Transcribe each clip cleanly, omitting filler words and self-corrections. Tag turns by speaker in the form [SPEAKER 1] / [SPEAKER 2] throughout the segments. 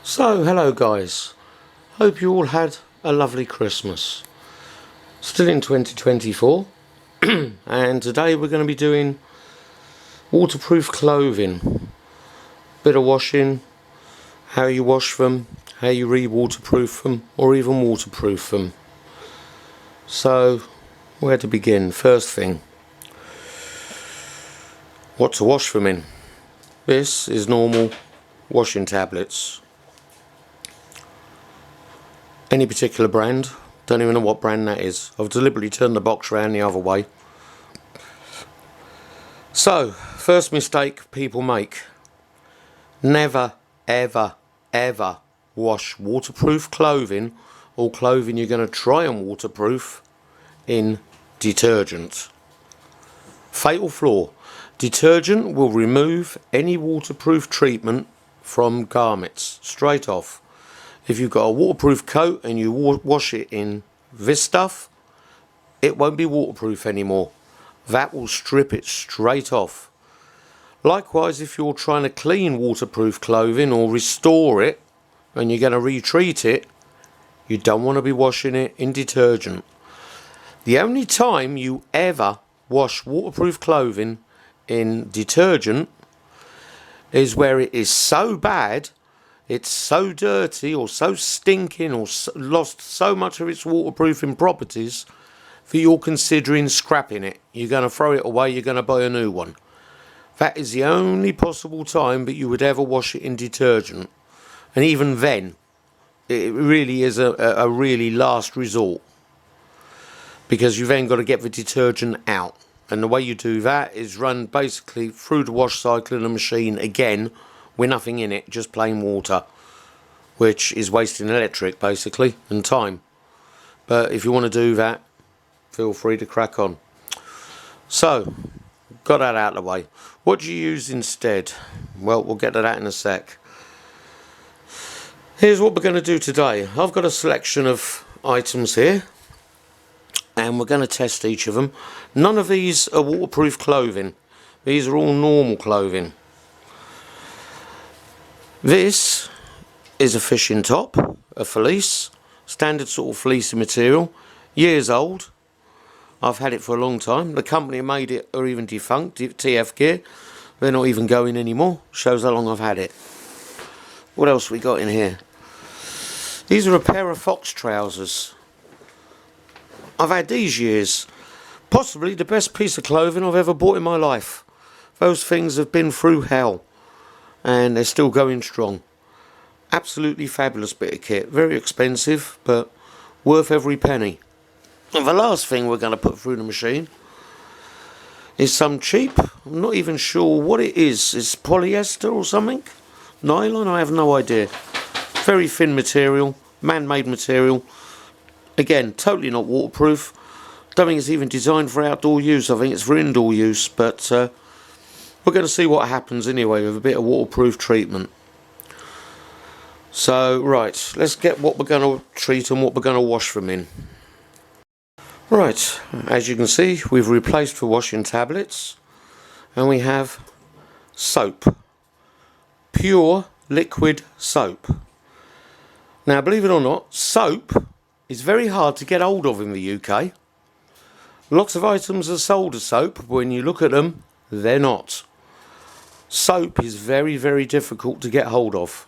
[SPEAKER 1] So, hello guys. Hope you all had a lovely Christmas. Still in 2024, and today we're going to be doing waterproof clothing. Bit of washing, how you wash them, how you re-waterproof them, or even waterproof them. So, where to begin? First thing, what to wash them in. This is normal washing tablets. Any particular brand, don't even know what brand that is. I've deliberately turned the box around the other way. So, first mistake people make. Never, ever, ever wash waterproof clothing or clothing you're going to try and waterproof in detergent. Fatal flaw. Detergent will remove any waterproof treatment from garments straight off. If you've got a waterproof coat and you wash it in this stuff, it won't be waterproof anymore. That will strip it straight off. Likewise, if you're trying to clean waterproof clothing or restore it and you're going to retreat it, you don't want to be washing it in detergent. The only time you ever wash waterproof clothing in detergent is where it is so bad, it's so dirty or so stinking or lost so much of its waterproofing properties that you're considering scrapping it. You're going to throw it away, you're going to buy a new one. That is the only possible time that you would ever wash it in detergent. And even then, it really is a really last resort, because you've then got to get the detergent out. And the way you do that is run basically through the wash cycle in a machine again, with nothing in it, just plain water, which is wasting electric basically and time. But if you want to do that, feel free to crack on. So, got that out of the way. What do you use instead? Well, we'll get to that in a sec. Here's what we're going to do today. I've got a selection of items here, and we're going to test each of them. None of these are waterproof clothing. These are all normal clothing. This is a fishing top, a fleece, standard sort of fleecing material, years old. I've had it for a long time. The company that made it are even defunct, TF Gear. They're not even going anymore. Shows how long I've had it. What else we got in here? These are a pair of fox trousers. I've had these years. Possibly the best piece of clothing I've ever bought in my life. Those things have been through hell, and they're still going strong. Absolutely fabulous bit of kit. Very expensive, but worth every penny. And the last thing we're going to put through the machine is some cheap, I'm not even sure what it is. It's polyester or something? Nylon? I have no idea. Very thin material, man-made material. Again, totally not waterproof. Don't think it's even designed for outdoor use. I think it's for indoor use, but we're going to see what happens anyway with a bit of waterproof treatment. So, right, let's get what we're going to treat and what we're going to wash them in. Right, as you can see, we've replaced the washing tablets, and we have soap. Pure liquid soap. Now, believe it or not, soap is very hard to get hold of in the UK. Lots of items are sold as soap, but when you look at them, they're not. Soap is very, very difficult to get hold of.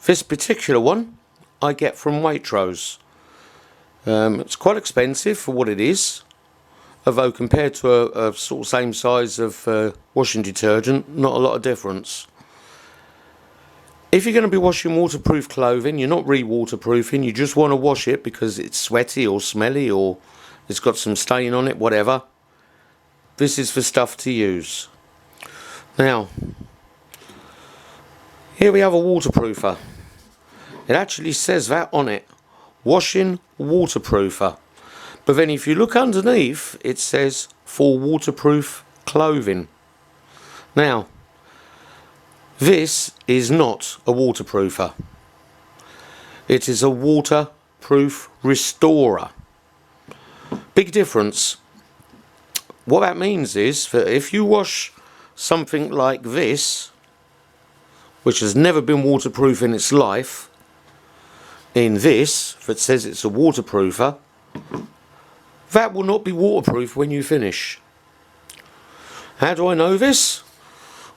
[SPEAKER 1] This particular one I get from Waitrose. It's quite expensive for what it is, although compared to a sort of same size of washing detergent, not a lot of difference. If you're going to be washing waterproof clothing, you're not re-waterproofing, you just want to wash it because it's sweaty or smelly or it's got some stain on it, whatever, this is the stuff to use. Now, here we have a waterproofer. It actually says that on it. Washing waterproofer. But then if you look underneath, it says for waterproof clothing. Now, this is not a waterproofer. It is a waterproof restorer. Big difference. What that means is that if you wash something like this which has never been waterproof in its life, in this, that says it's a waterproofer, that will not be waterproof when you finish. How do I know this?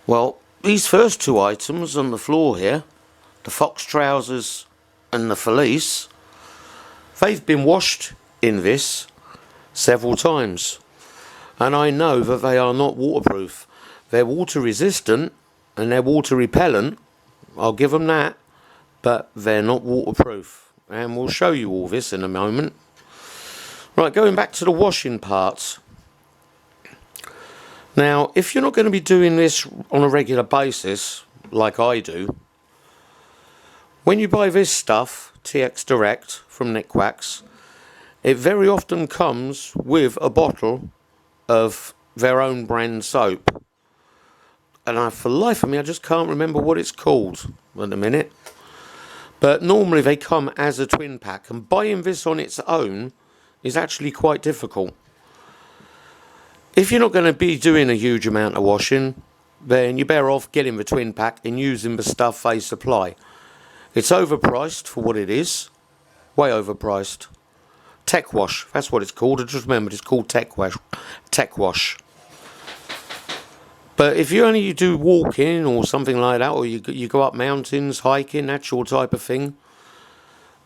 [SPEAKER 1] Well, these first two items on the floor here, the fox trousers and the fleece, they've been washed in this several times, and I know that they are not waterproof. They're water resistant and they're water repellent, I'll give them that, but they're not waterproof, and we'll show you all this in a moment. Right, going back to the washing parts. Now, if you're not going to be doing this on a regular basis, like I do, when you buy this stuff, TX Direct from Nickwax, it very often comes with a bottle of their own brand soap. And for the life of me, I just can't remember what it's called at the minute. But normally they come as a twin pack, and buying this on its own is actually quite difficult. If you're not going to be doing a huge amount of washing, then you're better off getting the twin pack and using the stuff they supply. It's overpriced for what it is. Way overpriced. Tech Wash, that's what it's called. I just remembered it's called Tech Wash. Tech Wash. But if you only do walking or something like that, or you go up mountains, hiking, that your type of thing,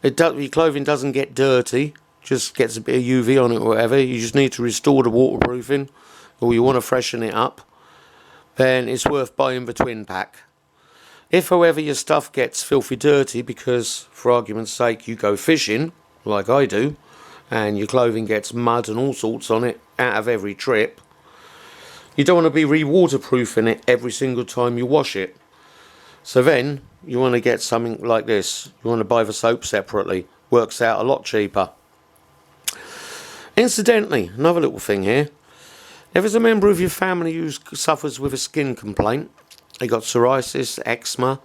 [SPEAKER 1] your clothing doesn't get dirty. Just gets a bit of UV on it or whatever, you just need to restore the waterproofing, or you want to freshen it up, then it's worth buying the twin pack. If however your stuff gets filthy dirty because, for argument's sake, you go fishing, like I do, and your clothing gets mud and all sorts on it out of every trip, you don't want to be re-waterproofing it every single time you wash it. So then you want to get something like this. You want to buy the soap separately. Works out a lot cheaper. Incidentally, another little thing here. If there's a member of your family who suffers with a skin complaint, they got psoriasis, eczema,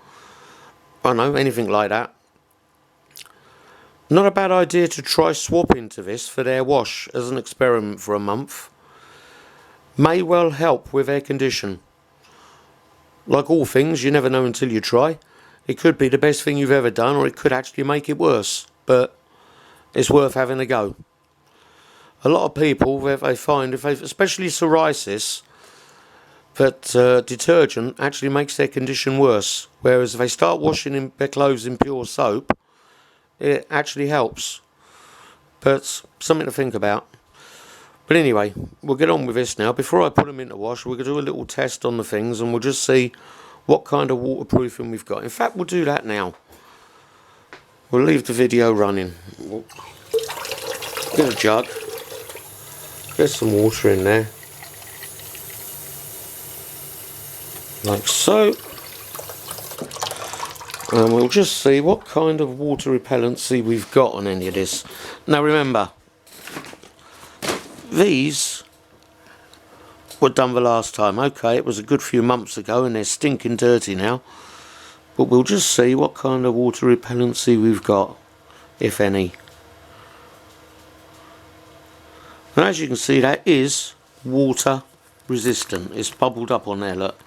[SPEAKER 1] I don't know, anything like that, not a bad idea to try swapping to this for their wash as an experiment for a month. May well help with their condition. Like all things, you never know until you try. It could be the best thing you've ever done, or it could actually make it worse, but it's worth having a go. A lot of people, they find, especially psoriasis, that detergent actually makes their condition worse. Whereas if they start washing their clothes in pure soap, it actually helps. But something to think about. But anyway, we'll get on with this now. Before I put them into wash, we're going to do a little test on the things, and we'll just see what kind of waterproofing we've got. In fact, we'll do that now. We'll leave the video running. We'll get a jug. Get some water in there, like so, and we'll just see what kind of water repellency we've got on any of this. Now remember, these were done the last time. Okay, it was a good few months ago and they're stinking dirty now, but we'll just see what kind of water repellency we've got, if any. And as you can see, that is water resistant. It's bubbled up on there, look.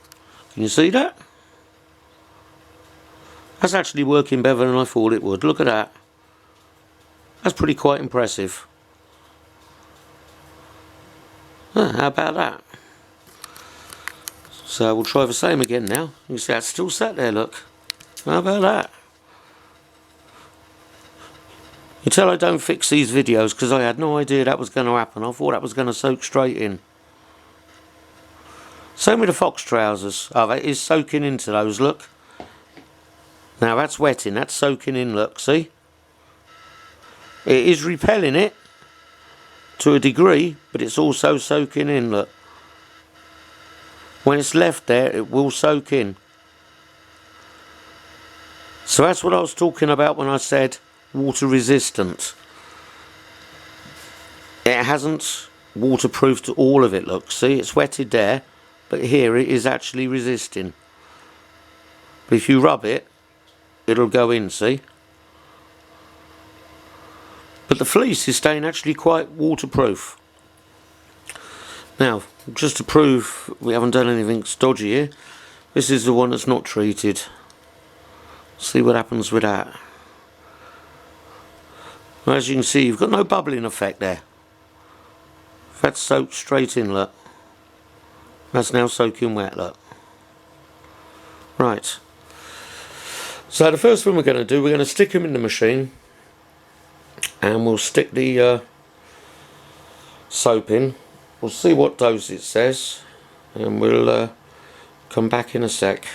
[SPEAKER 1] Can you see that? That's actually working better than I thought it would. Look at that. That's pretty quite impressive. How about that? So we'll try the same again now. You can see that's still sat there, look. How about that? You tell I don't fix these videos because I had no idea that was going to happen. I thought that was going to soak straight in. Same with the fox trousers. Oh, that is soaking into those, look. Now that's wetting, that's soaking in, look, see? It is repelling it to a degree, but it's also soaking in, look. When it's left there, it will soak in. So that's what I was talking about when I said water resistant. It hasn't waterproofed all of it, look, see, it's wetted there, but here it is actually resisting. But if you rub it, it'll go in, see? But the fleece is staying actually quite waterproof. Now, just to prove we haven't done anything stodgy here, this is the one that's not treated. See what happens with that. As you can see, you've got no bubbling effect there. That's soaked straight in, look. That's now soaking wet, look. Right. So the first thing we're going to do, we're going to stick them in the machine. And we'll stick the soap in. We'll see what dose it says. And we'll come back in a sec.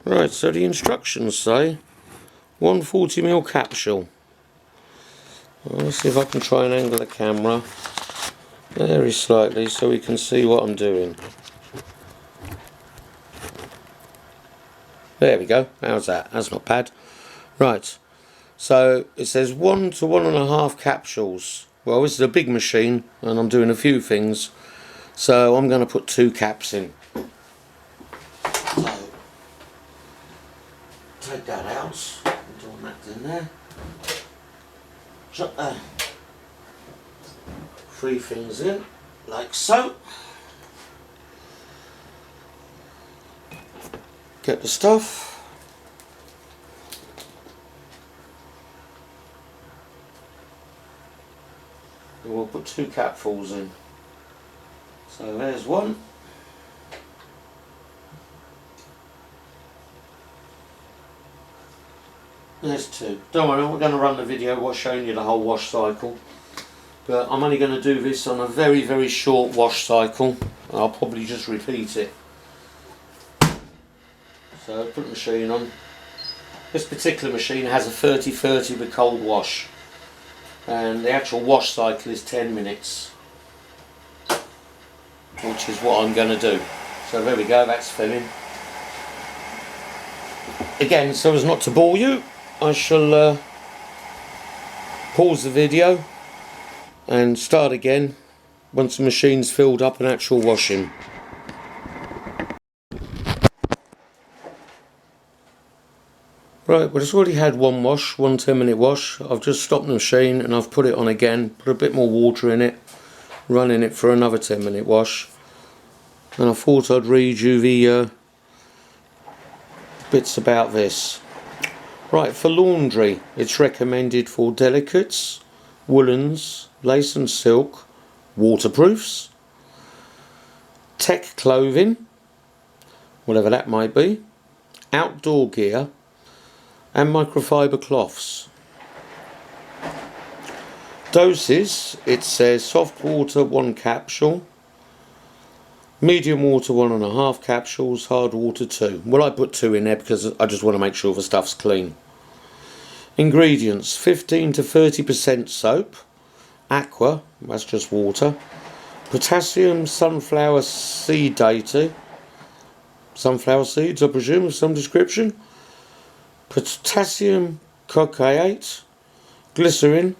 [SPEAKER 1] Right, so the instructions say 140ml capsule. Well, let's see if I can try and angle the camera very slightly so we can see what I'm doing. There we go. How's that? That's not bad. Right. So it says 1 to 1.5 capsules. Well, this is a big machine and I'm doing a few things. So I'm going to put 2 caps in. So, take that out. Put that in there. Drop 3 things in, like so. Get the stuff. And we'll put 2 capfuls in. So there's 1. There's 2. Don't worry, we're going to run the video showing you the whole wash cycle. But I'm only going to do this on a very, very short wash cycle. I'll probably just repeat it. So put the machine on. This particular machine has a 30-30 with cold wash. And the actual wash cycle is 10 minutes. Which is what I'm going to do. So there we go, that's filling. Again, so as not to bore you, I shall pause the video and start again once the machine's filled up and actual washing. Right, well it's already had one wash, one 10-minute wash. I've just stopped the machine and I've put it on again, put a bit more water in it, running it for another 10-minute wash. And I thought I'd read you the bits about this. Right, for laundry, it's recommended for delicates, woolens, lace and silk, waterproofs, tech clothing, whatever that might be, outdoor gear, and microfiber cloths. Doses, it says soft water 1 capsule, medium water 1.5 capsules, hard water 2. Well, I put 2 in there because I just want to make sure the stuff's clean. Ingredients: 15 to 30% soap, aqua, that's just water, potassium sunflower seed sunflower seeds I presume of some description, potassium cocaate, glycerin,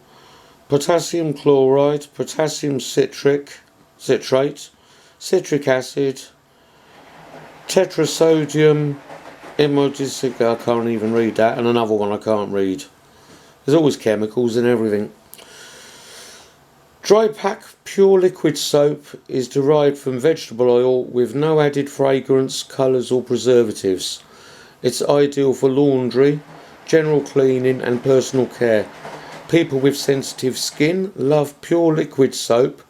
[SPEAKER 1] potassium chloride, potassium citrate, citric acid, tetrasodium imodicic, I can't even read that, and another one I can't read. There's always chemicals in everything. Dry pack pure liquid soap is derived from vegetable oil with no added fragrance, colours or preservatives. It's ideal for laundry, general cleaning and personal care. People with sensitive skin love pure liquid soap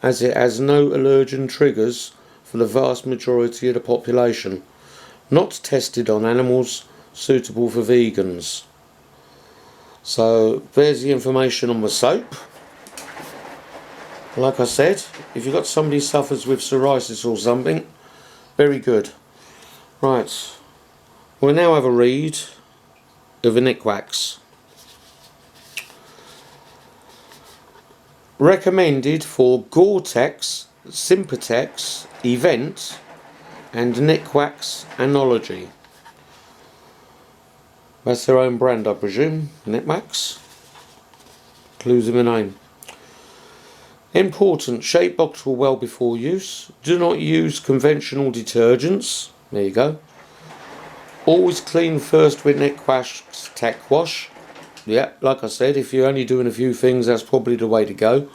[SPEAKER 1] as it has no allergen triggers for the vast majority of the population. Not tested on animals, suitable for vegans. So there's the information on the soap. Like I said, if you've got somebody who suffers with psoriasis or something, very good. Right, we'll now have a read of the nick wax. Recommended for Gore-Tex, Sympatex, Event and Nick Wax Analogy. That's their own brand, I presume. Nick Wax. Clues in the name. Important: shake bottle well before use. Do not use conventional detergents. There you go. Always clean first with Nick Wax Tech Wash. Yeah, like I said, if you're only doing a few things, that's probably the way to go.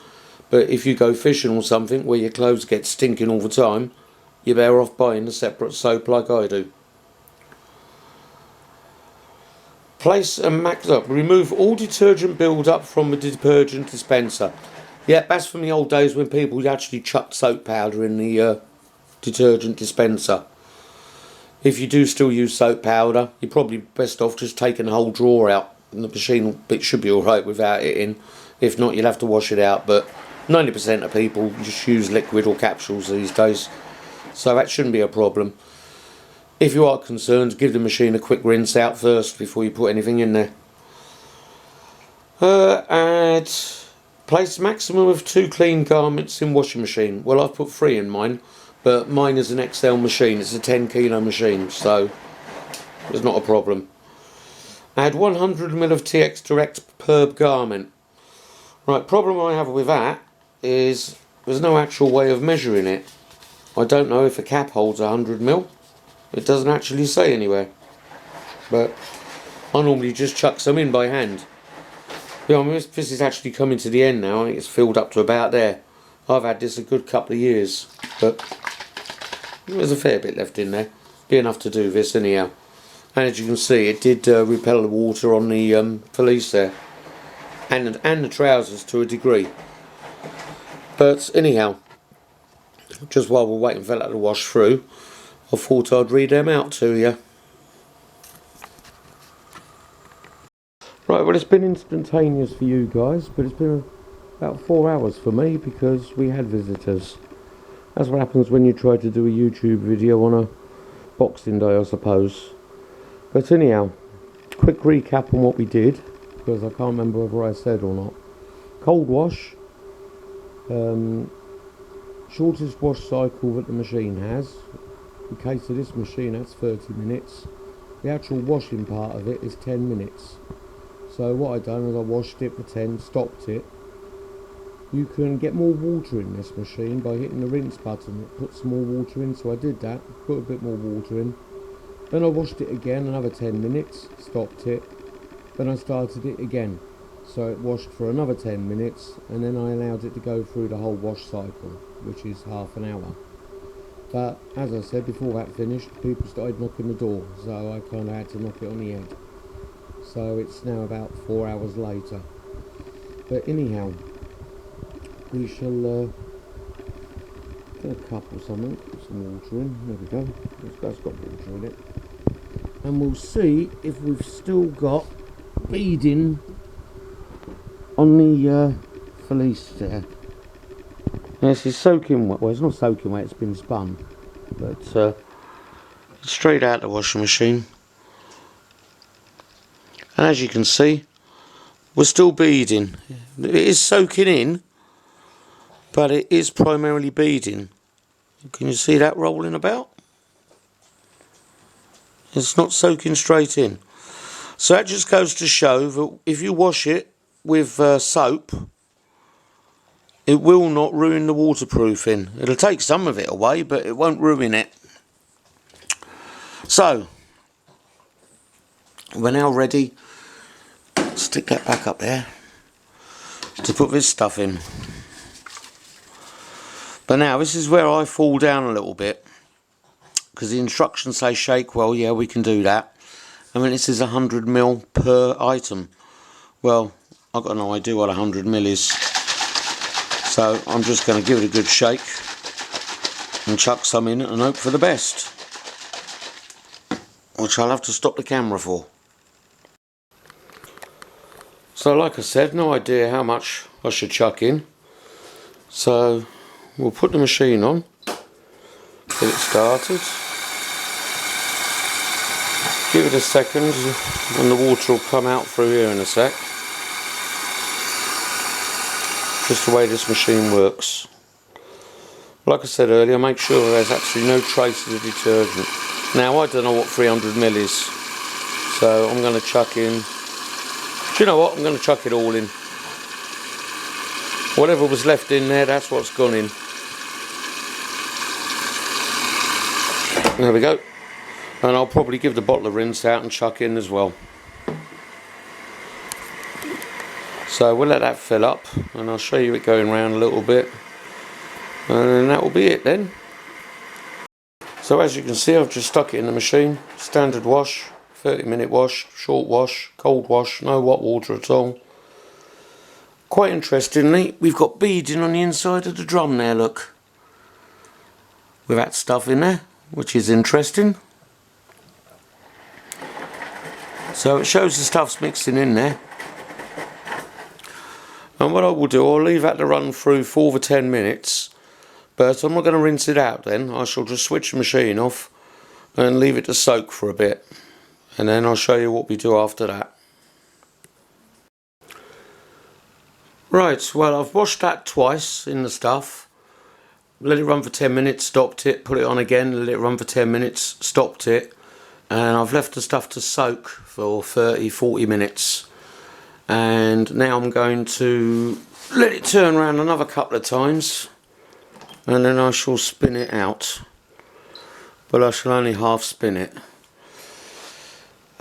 [SPEAKER 1] But if you go fishing or something where your clothes get stinking all the time, you're better off buying a separate soap like I do. Place and max up. Remove all detergent build up from a detergent dispenser. Yeah, that's from the old days when people actually chucked soap powder in the detergent dispenser. If you do still use soap powder, you're probably best off just taking the whole drawer out, and the machine should be alright without it in. If not, you'll have to wash it out, but 90% of people just use liquid or capsules these days, so that shouldn't be a problem. If you are concerned, give the machine a quick rinse out first before you put anything in there. Place maximum of 2 clean garments in washing machine. Well, I've put 3 in mine, but mine is an XL machine. It's a 10 kilo machine, so it's not a problem. Add 100ml of TX Direct per garment. Right, problem I have with that is there's no actual way of measuring it. I don't know if a cap holds 100ml. It doesn't actually say anywhere, but I normally just chuck some in by hand. Yeah, I mean, this is actually coming to the end now. I think it's filled up to about there. I've had this a good couple of years, but there's a fair bit left in there. Be enough to do this anyhow. And as you can see, it did repel the water on the police there, and the trousers to a degree. But anyhow, just while we're waiting for that to wash through, I thought I'd read them out to you. Right, well, it's been instantaneous for you guys, but it's been about 4 hours for me because we had visitors. That's what happens when you try to do a YouTube video on a Boxing Day, I suppose. But anyhow, quick recap on what we did, because I can't remember whether I said or not. Cold wash, shortest wash cycle that the machine has. In case of this machine, that's 30 minutes. The actual washing part of it is 10 minutes. So what I've done is I washed it for 10, stopped it. You can get more water in this machine by hitting the rinse button. It puts some more water in, so I did that, put a bit more water in. Then I washed it again, another 10 minutes, stopped it. Then I started it again. So it washed for another 10 minutes, and then I allowed it to go through the whole wash cycle, which is half an hour. But as I said, before that finished, people started knocking the door, so I kind of had to knock it on the head. So it's now about 4 hours later. But anyhow, we shall get a cup or something, put some water in. There we go. That's got water in it. And we'll see if we've still got beading on the fleece there. Yes, it's soaking wet. Well, it's not soaking wet, it's been spun. But it's straight out the washing machine. And as you can see, we're still beading. It is soaking in, but it is primarily beading. Can you see that rolling about? It's not soaking straight in. So that just goes to show that if you wash it with soap, it will not ruin the waterproofing. It'll take some of it away, but it won't ruin it. So, we're now ready. Stick that back up there to put this stuff in. But now this is where I fall down a little bit, because the instructions say shake well. Yeah, we can do that. I mean, this is 100ml per item. Well, I've got no idea what 100ml is, so I'm just going to give it a good shake and chuck some in and hope for the best, which I'll have to stop the camera for. So like I said, no idea how much I should chuck in, so we'll put the machine on, get it started, give it a second and the water will come out through here in a sec. Just the way this machine works. Like I said earlier, make sure there's absolutely no traces of detergent. Now I don't know what 300ml is, so I'm going to chuck in. Do you know what? I'm going to chuck it all in. Whatever was left in there, that's what's gone in. There we go. And I'll probably give the bottle a rinse out and chuck in as well. So we'll let that fill up and I'll show you it going around a little bit. And that will be it then. So as you can see, I've just stuck it in the machine. Standard wash, 30-minute wash, short wash, cold wash, no hot water at all. Quite interestingly, we've got beading on the inside of the drum there, look. With that stuff in there, which is interesting. So it shows the stuff's mixing in there. And what I will do, I'll leave that to run through for over 10 minutes. But I'm not going to rinse it out then. I shall just switch the machine off and leave it to soak for a bit. And then I'll show you what we do after that. Right, well, I've washed that twice in the stuff. Let it run for 10 minutes, stopped it, put it on again, let it run for 10 minutes, stopped it. And I've left the stuff to soak for 30-40 minutes. And now I'm going to let it turn around another couple of times. And then I shall spin it out, but I shall only half spin it.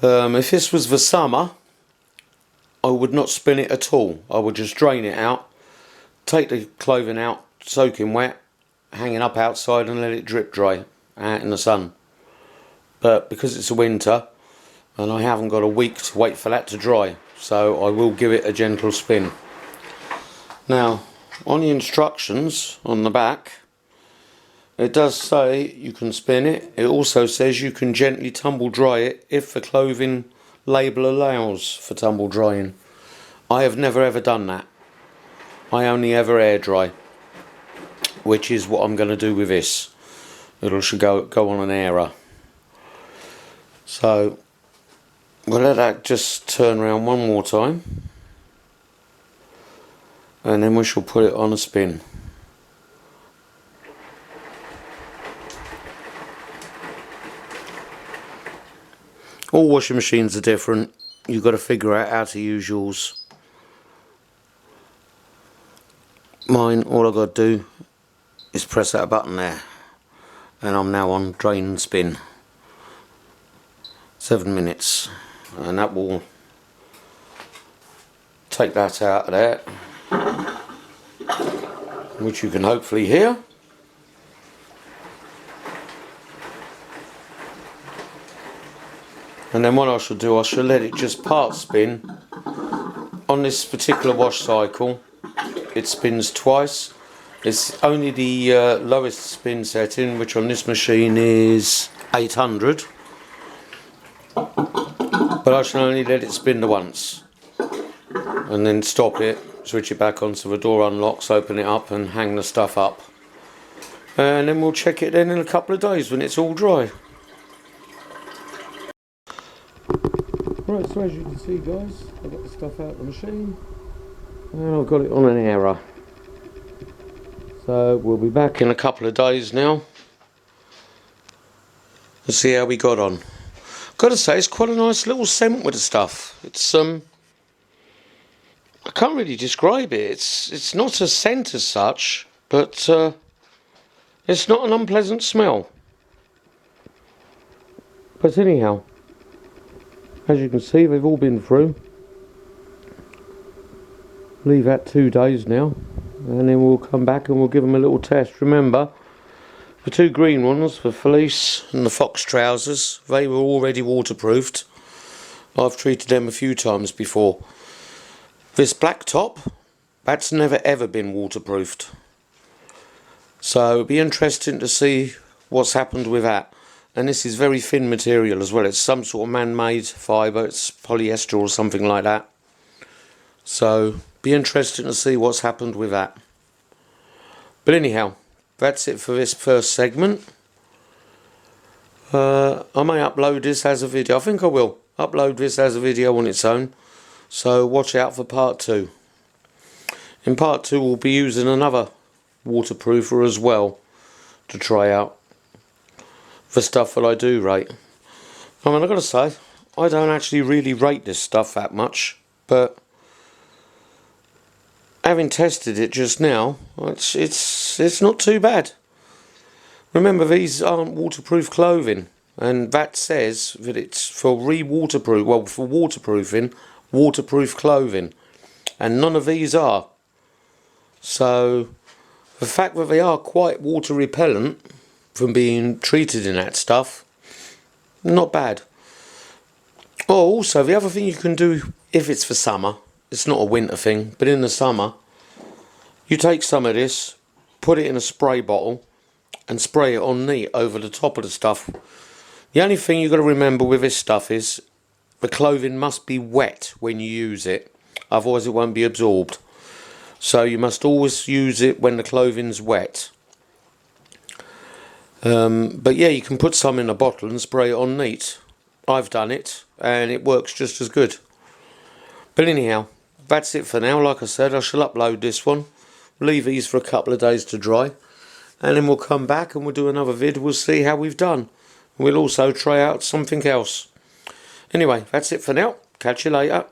[SPEAKER 1] If this was the summer, I would not spin it at all. I would just drain it out, take the clothing out, soaking wet, hanging up outside and let it drip dry out in the sun. But because it's a winter and I haven't got a week to wait for that to dry, so I will give it a gentle spin. Now, on the instructions on the back, it does say you can spin it. It also says you can gently tumble dry it if the clothing label allows for tumble drying. I have never ever done that. I only ever air dry, which is what I'm going to do with this. It should go on an airer. So we'll let that just turn around one more time. And then we shall put it on a spin. All washing machines are different. You've got to figure out how to use yours. Mine, all I've got to do is press that button there. And I'm now on drain and spin. 7 minutes. And that will take that out of there, which you can hopefully hear. And then what I shall do, I shall let it just part spin. On this particular wash cycle, it spins twice. It's only the lowest spin setting, which on this machine is 800. But I shall only let it spin the once. And then stop it, switch it back on so the door unlocks, open it up and hang the stuff up. And then we'll check it then in a couple of days when it's all dry. Right, so as you can see guys, I've got the stuff out of the machine and I've got it on an airer. So we'll be back in a couple of days now and see how we got on. Got to say, it's quite a nice little scent with the stuff. It's I can't really describe it. It's not a scent as such, but it's not an unpleasant smell. But anyhow, as you can see, they've all been through. Leave that 2 days now, and then we'll come back and we'll give them a little test. Remember, the 2 green ones, the fleece and the fox trousers, they were already waterproofed. I've treated them a few times before. This black top, that's never ever been waterproofed. So it'll be interesting to see what's happened with that. And this is very thin material as well. It's some sort of man-made fibre. It's polyester or something like that. So be interesting to see what's happened with that. But anyhow, that's it for this first segment. I may upload this as a video. I think I will upload this as a video on its own. So watch out for part 2. In part 2 we'll be using another waterproofer as well to try out the stuff that I do rate. I mean, I've got to say, I don't actually really rate this stuff that much, but having tested it just now, it's not too bad. Remember, these aren't waterproof clothing, and that says that it's for for waterproofing, waterproof clothing, and none of these are. So the fact that they are quite water repellent from being treated in that stuff. Not bad. Oh, also the other thing you can do if it's for summer, it's not a winter thing, but in the summer, you take some of this, put it in a spray bottle and spray it on neat over the top of the stuff. The only thing you've got to remember with this stuff is the clothing must be wet when you use it, otherwise it won't be absorbed. So you must always use it when the clothing's wet. But yeah, you can put some in a bottle and spray it on neat. I've done it and it works just as good. But anyhow, that's it for now. Like I said, I shall upload this one, leave these for a couple of days to dry, and then we'll come back and we'll do another vid. We'll see how we've done. We'll also try out something else. Anyway, that's it for now. Catch you later.